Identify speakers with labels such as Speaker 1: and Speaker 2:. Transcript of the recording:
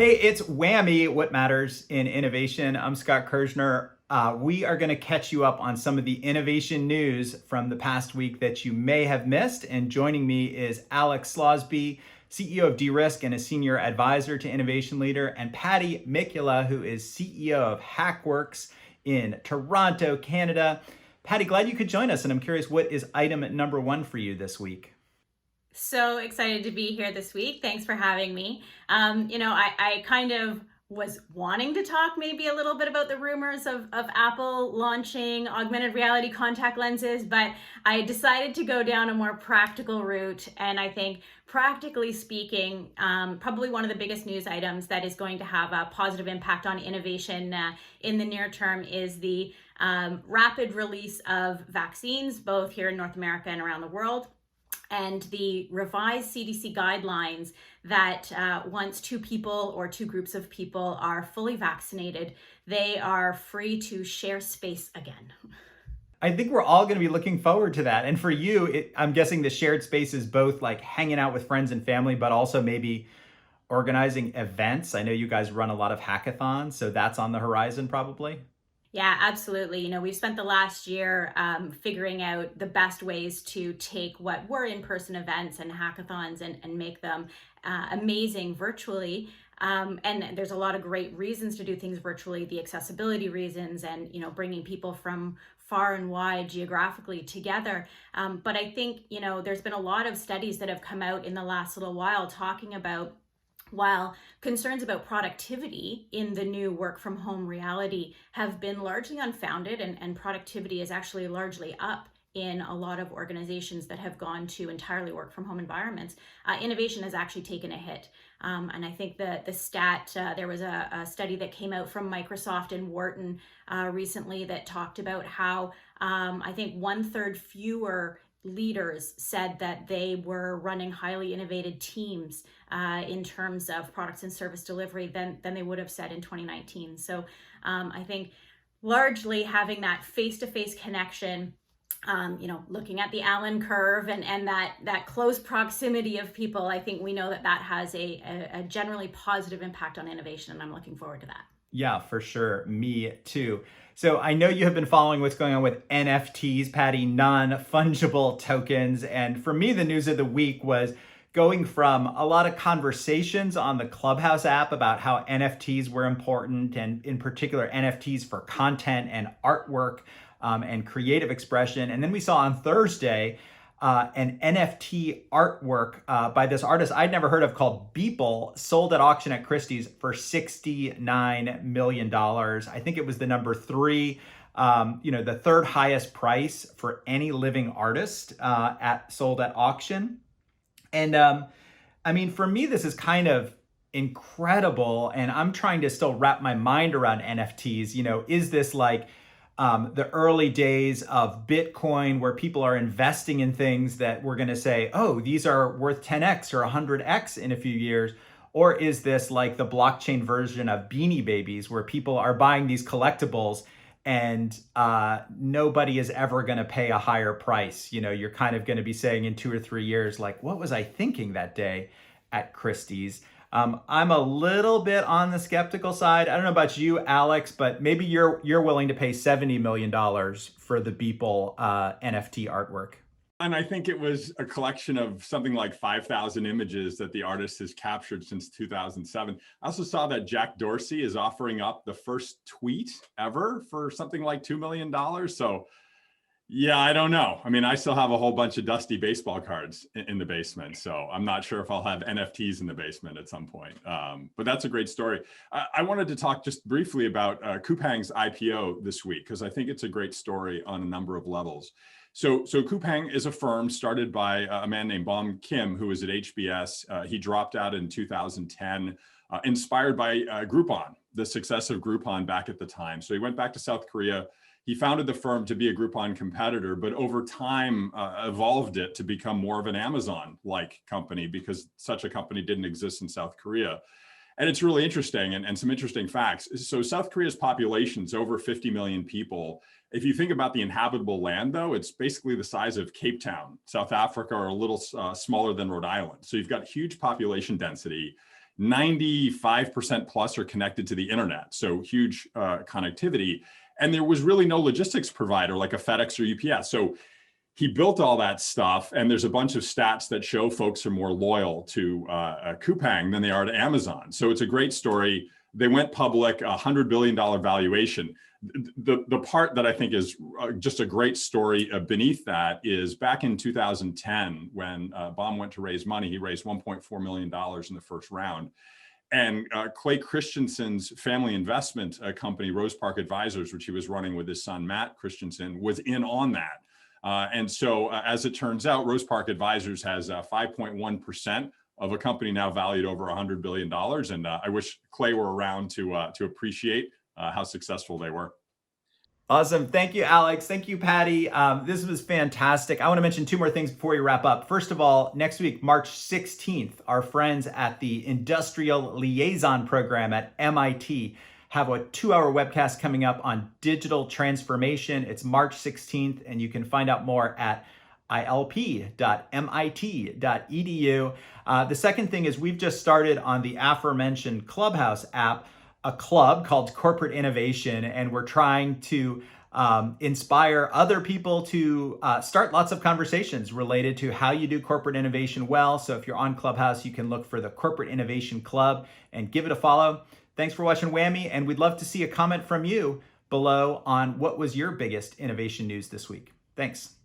Speaker 1: Hey, it's Whammy, What Matters in Innovation. I'm Scott Kirsner. We are going to catch you up on some of the innovation news from the past week that you may have missed. And joining me is Alex Slawsby, CEO of Derisk and a senior advisor to innovation leader, and Patti Mikula, who is CEO of Hackworks in Toronto, Canada. Patti, glad you could join us. And I'm curious, what is item number one for you this week?
Speaker 2: So excited to be here this week. Thanks for having me. I kind of was wanting to talk maybe a little bit about the rumors of Apple launching augmented reality contact lenses, but I decided to go down a more practical route. And I think, practically speaking, probably one of the biggest news items that is going to have a positive impact on innovation in the near term is the rapid release of vaccines, both here in North America and around the world, and the revised CDC guidelines that once two people or two groups of people are fully vaccinated, they are free to share space again.
Speaker 1: I think we're all going to be looking forward to that. And for you, I'm guessing the shared space is both like hanging out with friends and family, but also maybe organizing events. I know you guys run a lot of hackathons, so that's on the horizon probably.
Speaker 2: Yeah, absolutely. We've spent the last year figuring out the best ways to take what were in-person events and hackathons and make them amazing virtually. And there's a lot of great reasons to do things virtually, the accessibility reasons and, bringing people from far and wide geographically together. But I think, there's been a lot of studies that have come out in the last little while talking about, while concerns about productivity in the new work from home reality have been largely unfounded, and productivity is actually largely up in a lot of organizations that have gone to entirely work from home environments, innovation has actually taken a hit. And I think the stat, there was a study that came out from Microsoft and Wharton recently that talked about how I think 1/3 fewer leaders said that they were running highly innovative teams in terms of products and service delivery than they would have said in 2019. So I think largely having that face-to-face connection, looking at the Allen curve and that close proximity of people, I think we know that has a generally positive impact on innovation, and I'm looking forward to that.
Speaker 1: Yeah, for sure. Me too. So I know you have been following what's going on with NFTs, Patti, non-fungible tokens. And for me, the news of the week was going from a lot of conversations on the Clubhouse app about how NFTs were important, and in particular NFTs for content and artwork and creative expression. And then we saw on Thursday an NFT artwork by this artist I'd never heard of called Beeple, sold at auction at Christie's for $69 million. I think it was the number three, the third highest price for any living artist sold at auction. And for me, this is kind of incredible. And I'm trying to still wrap my mind around NFTs. Is this like the early days of Bitcoin, where people are investing in things that we're going to say, oh, these are worth 10x or 100x in a few years? Or is this like the blockchain version of Beanie Babies, where people are buying these collectibles and nobody is ever going to pay a higher price? You're kind of going to be saying in 2 or 3 years, like, what was I thinking that day at Christie's? I'm a little bit on the skeptical side. I don't know about you, Alex, but maybe you're willing to pay $70 million for the Beeple NFT artwork.
Speaker 3: And I think it was a collection of something like 5,000 images that the artist has captured since 2007. I also saw that Jack Dorsey is offering up the first tweet ever for something like $2 million. So yeah, I don't know. I still have a whole bunch of dusty baseball cards in the basement, so I'm not sure if I'll have NFTs in the basement at some point. But that's a great story. I wanted to talk just briefly about Kupang's IPO this week, because I think it's a great story on a number of levels. So Kupang is a firm started by a man named Bom Kim, who was at HBS. He dropped out in 2010, inspired by Groupon, the success of Groupon back at the time. So he went back to South Korea. He founded the firm to be a Groupon competitor, but over time evolved it to become more of an Amazon-like company, because such a company didn't exist in South Korea. And it's really interesting, and some interesting facts. So South Korea's population is over 50 million people. If you think about the inhabitable land, though, it's basically the size of Cape Town, South Africa, or a little smaller than Rhode Island. So you've got huge population density. 95% plus are connected to the internet. So huge connectivity. And there was really no logistics provider like a FedEx or UPS. So he built all that stuff, and there's a bunch of stats that show folks are more loyal to Kupang than they are to Amazon. So it's a great story. They went public, $100 billion valuation. The part that I think is just a great story beneath that is back in 2010, when Baum went to raise money, he raised $1.4 million in the first round. And Clay Christensen's family investment company, Rose Park Advisors, which he was running with his son, Matt Christensen, was in on that. And so as it turns out, Rose Park Advisors has 5.1% of a company now valued over $100 billion. And I wish Clay were around to appreciate how successful they were.
Speaker 1: Awesome. Thank you, Alex. Thank you, Patti. This was fantastic. I want to mention two more things before we wrap up. First of all, next week, March 16th, our friends at the Industrial Liaison program at MIT have a 2-hour webcast coming up on digital transformation. It's March 16th, and you can find out more at ilp.mit.edu. The second thing is we've just started on the aforementioned Clubhouse app a club called Corporate Innovation, and we're trying to inspire other people to start lots of conversations related to how you do corporate innovation well. So if you're on Clubhouse, you can look for the Corporate Innovation Club and give it a follow. Thanks for watching Whammy, and we'd love to see a comment from you below on what was your biggest innovation news this week. Thanks.